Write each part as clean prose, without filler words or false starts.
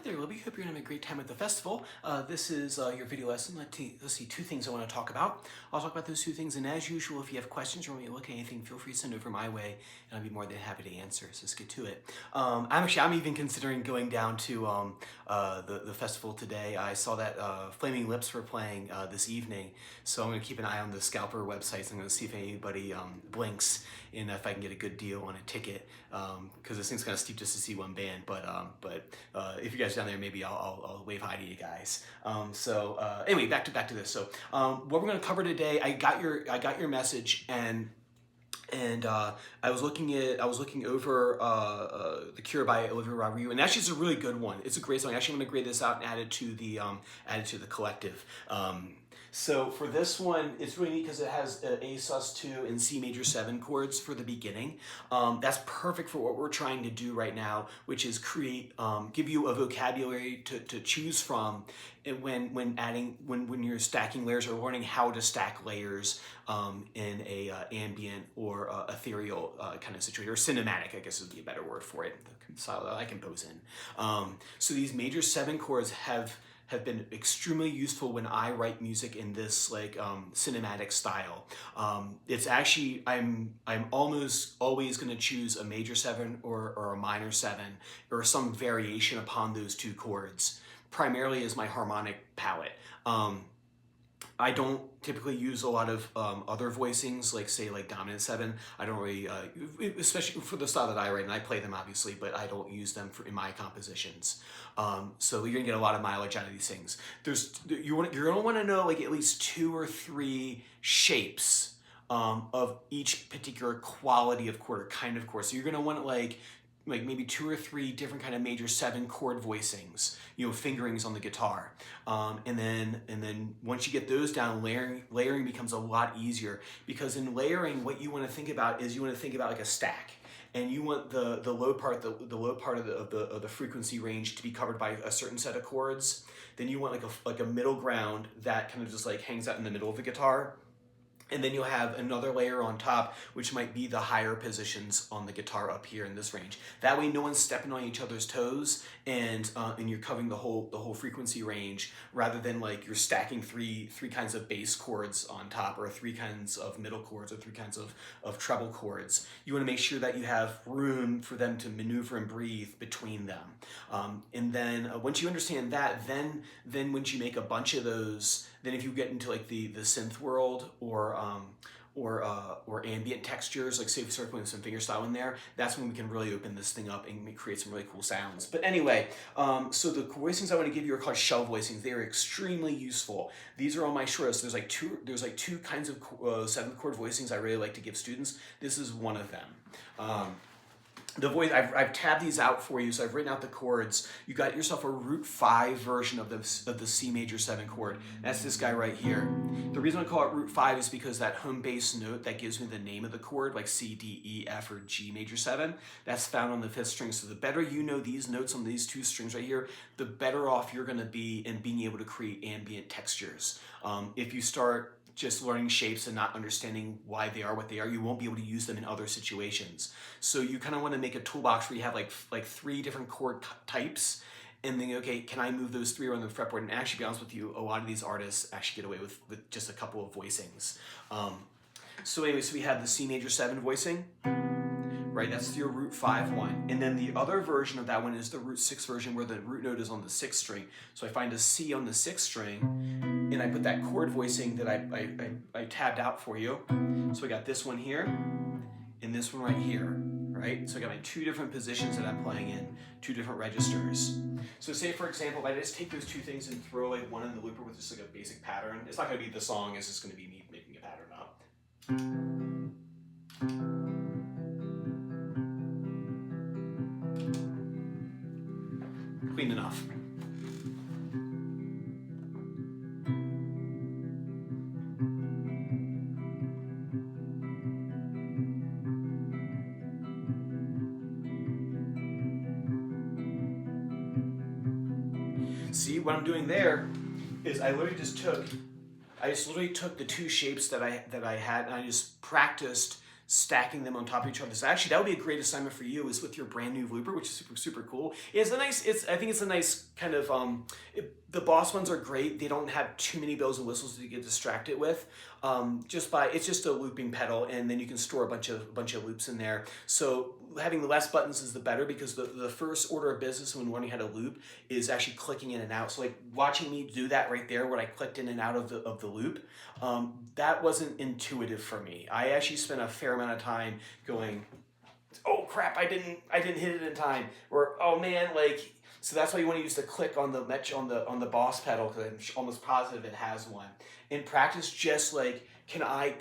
Hi there, Libby. Hope you're having a great time at the festival. This is your video lesson. Let's see, two things I want to talk about. I'll talk about those two things, and as usual, if you have questions or want me to look at anything, feel free to send over my way, and I'll be more than happy to answer. So let's get to it. I'm even considering going down to the festival today. I saw that Flaming Lips were playing this evening, so I'm going to keep an eye on the Scalper websites. I'm going to see if anybody blinks and if I can get a good deal on a ticket, because this thing's kind of steep just to see one band. But if you guys are down there, maybe I'll wave hi to you guys. Anyway, back to this. So what we're going to cover today, I got your message, and I was looking over The Cure by Olivia Rodrigo, and actually it's a really good one. It's a great song. Actually, I'm going to grade this out and add it to the collective. So for this one, it's really neat because it has A sus2 and C major 7 chords for the beginning. That's perfect for what we're trying to do right now, which is give you a vocabulary to choose from when you're stacking layers or learning how to stack layers in a ambient or ethereal kind of situation, or cinematic, I guess would be a better word for it, the style that I compose in. So these major 7 chords have been extremely useful when I write music in this cinematic style. It's actually, I'm almost always going to choose a major 7 or a minor 7 or some variation upon those two chords, primarily as my harmonic palette. I don't typically use a lot of other voicings, like dominant 7. I don't really, especially for the style that I write, and I play them obviously, but I don't use them in my compositions. So you're gonna get a lot of mileage out of these things. You're gonna want to know at least 2 or 3 shapes of each particular quality of chord or kind of chord. So you're gonna want maybe 2 or 3 different kind of major 7 chord voicings, fingerings on the guitar, and then once you get those down, layering becomes a lot easier, because in layering, what you want to think about is like a stack, and you want the low part of the frequency range to be covered by a certain set of chords. Then you want like a middle ground that kind of just hangs out in the middle of the guitar. And then you'll have another layer on top, which might be the higher positions on the guitar up here in this range. That way, no one's stepping on each other's toes, and you're covering the whole frequency range, rather than you're stacking three kinds of bass chords on top, or 3 kinds of middle chords, or 3 kinds of treble chords. You want to make sure that you have room for them to maneuver and breathe between them. And then once you understand that, then once you make a bunch of those, then if you get into the synth world or ambient textures, say if we start putting some fingerstyle in there, that's when we can really open this thing up and create some really cool sounds. But anyway, so the voicings I want to give you are called shell voicings. They are extremely useful. These are on my shortest. There's two kinds of 7th chord voicings I really like to give students. This is one of them. The voice, I've tabbed these out for you, so I've written out the chords. You got yourself a root 5 version of the C major 7 chord. That's this guy right here. The reason I call it root 5 is because that home bass note that gives me the name of the chord, like C, D, E, F, or G major 7, that's found on the 5th string. So the better you know these notes on these 2 strings right here, the better off you're going to be in being able to create ambient textures. If you start just learning shapes and not understanding why they are what they are, you won't be able to use them in other situations. So you kind of want to make a toolbox where you have like 3 different chord types, and then, okay, can I move those 3 around the fretboard? And actually, to be honest with you, a lot of these artists actually get away with just a couple of voicings. So anyway, so we have the C major 7 voicing, right? That's your root 5 one. And then the other version of that one is the root 6 version, where the root note is on the 6th string. So I find a C on the 6th string, and I put that chord voicing that I tabbed out for you. So I got this one here, and this one right here, right? So I got my 2 different positions that I'm playing in, 2 different registers. So say, for example, if I just take those 2 things and throw one in the looper with just a basic pattern, it's not gonna be the song, it's just gonna be me making a pattern up. Clean enough. See, what I'm doing there is I just literally took the 2 shapes that I had, and I just practiced stacking them on top of each other. So actually, that would be a great assignment for you, is with your brand new looper, which is super, super cool. I think it's a nice kind of, the Boss ones are great. They don't have too many bells and whistles to get distracted with. It's just a looping pedal, and then you can store a bunch of loops in there. So having less buttons is the better, because the first order of business when learning how to loop is actually clicking in and out. So like watching me do that right there, when I clicked in and out of the loop, that wasn't intuitive for me. I actually spent a fair amount of time going, oh crap, I didn't hit it in time, or oh man, like. So that's why you want to use the click on the Boss pedal, because I'm almost positive it has one. In practice, just like, can I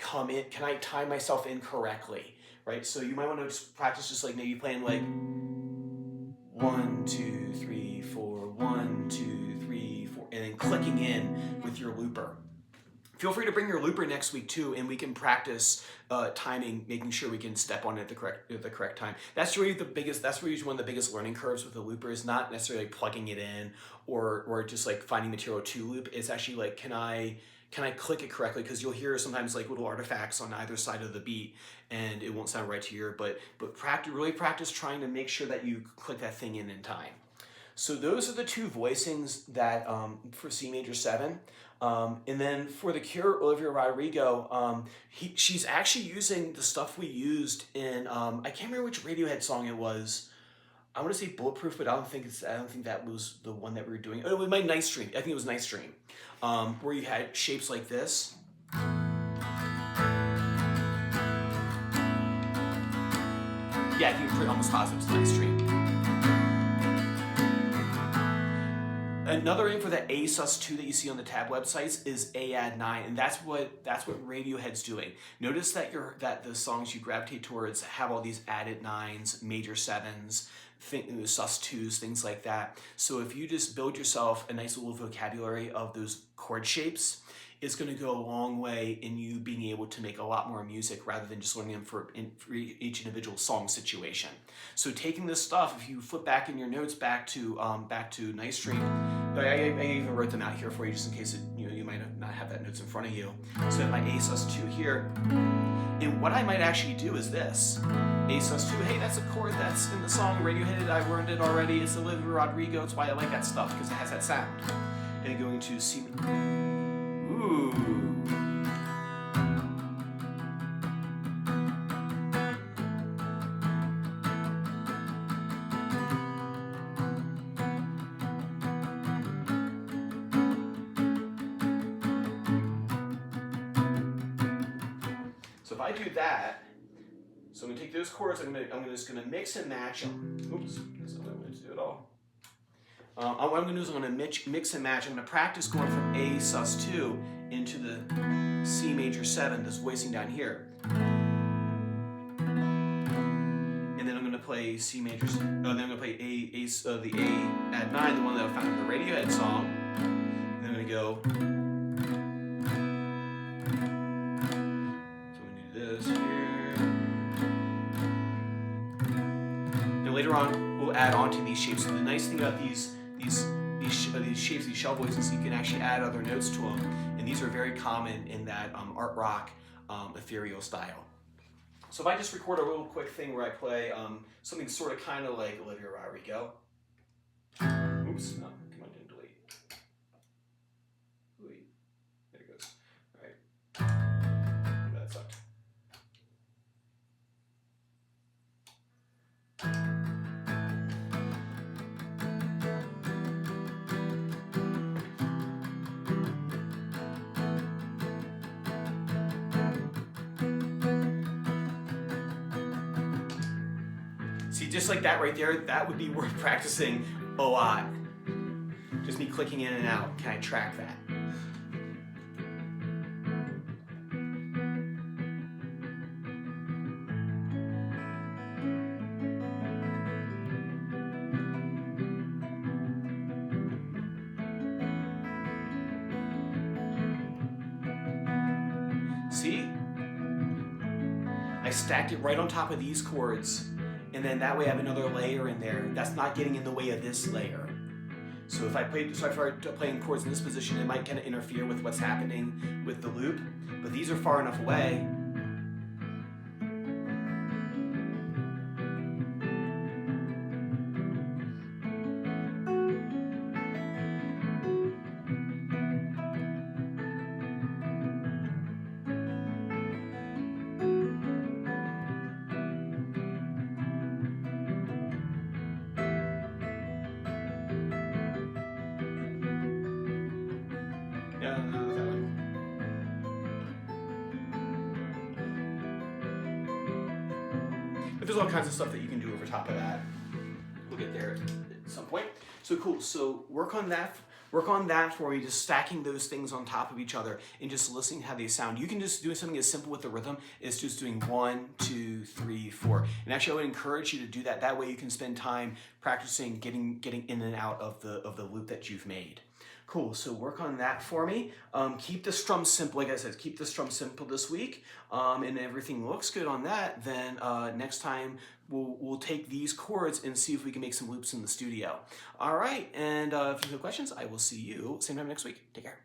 time myself in correctly, right? So you might want to just practice just like maybe playing like 1, 2, 3, 4, 1, 2, 3, 4, and then clicking in with your looper. Feel free to bring your looper next week too, and we can practice timing, making sure we can step on it at the correct time. That's really that's really one of the biggest learning curves with the looper, is not necessarily like plugging it in or just like finding material to loop. It's actually like, can I click it correctly? Because you'll hear sometimes like little artifacts on either side of the beat, and it won't sound right to your ear. But really practice trying to make sure that you click that thing in time. So those are the two voicings that for C major 7. And then for The Cure, Olivia Rodrigo, she's actually using the stuff we used in, I can't remember which Radiohead song it was. I want to say Bulletproof, but I don't think that was the one that we were doing. Oh, it was my Nice Dream. I think it was Nice Dream, where you had shapes like this. Yeah, I think it's almost positive. It's Nice Dream. Another name for the ASUS2 that you see on the tab websites is AAD9, and that's what Radiohead's doing. Notice that the songs you gravitate towards have all these added 9s, major 7s, sus2s, things like that. So if you just build yourself a nice little vocabulary of those chord shapes, it's going to go a long way in you being able to make a lot more music, rather than just learning them for each individual song situation. So taking this stuff, if you flip back in your notes back to Nice Dream, I even wrote them out here for you just in case you might not have that notes in front of you. So I have my A sus2 here, and what I might actually do is this: A sus2. Hey, that's a chord that's in the song Radiohead. I learned it already. It's Olivia Rodrigo. That's why I like that stuff, because it has that sound. And going to C. Ooh. So if I do that, so I'm gonna take those chords. I'm just gonna mix and match them. Oops, that's not what I'm going to do at all. What I'm going to do is I'm going to mix and match. I'm going to practice going from A sus2 into the C major 7, this voicing down here. And then I'm going to play C major, then I'm going to play the AAD9, the one that I found in the Radiohead song. And then I'm going to go. So I'm going to do this here. And later on, we'll add on to these shapes. So the nice thing about these shapes, these shell voices, you can actually add other notes to them, and these are very common in that art rock ethereal style. So if I just record a little quick thing where I play something sort of kind of like Olivia Rodrigo. Oops, no, come on, didn't delete. There it goes. All right, that sucked. See, just like that right there, that would be worth practicing a lot. Just me clicking in and out. Can I track that? See? I stacked it right on top of these chords, and then that way I have another layer in there that's not getting in the way of this layer. So if I start playing chords in this position, it might kind of interfere with what's happening with the loop, but these are far enough away And that one. But there's all kinds of stuff that you can do over top of that. We'll get there at some point. So cool. So work on that. Work on that for you, just stacking those things on top of each other and just listening how they sound. You can just do something as simple with the rhythm as just doing 1, 2, 3, 4. And actually, I would encourage you to do that. That way, you can spend time practicing getting in and out of the loop that you've made. Cool, so work on that for me. Keep the strum simple, like I said, keep the strum simple this week, and everything looks good on that. Then next time we'll take these chords and see if we can make some loops in the studio. All right, and if you have questions, I will see you same time next week. Take care.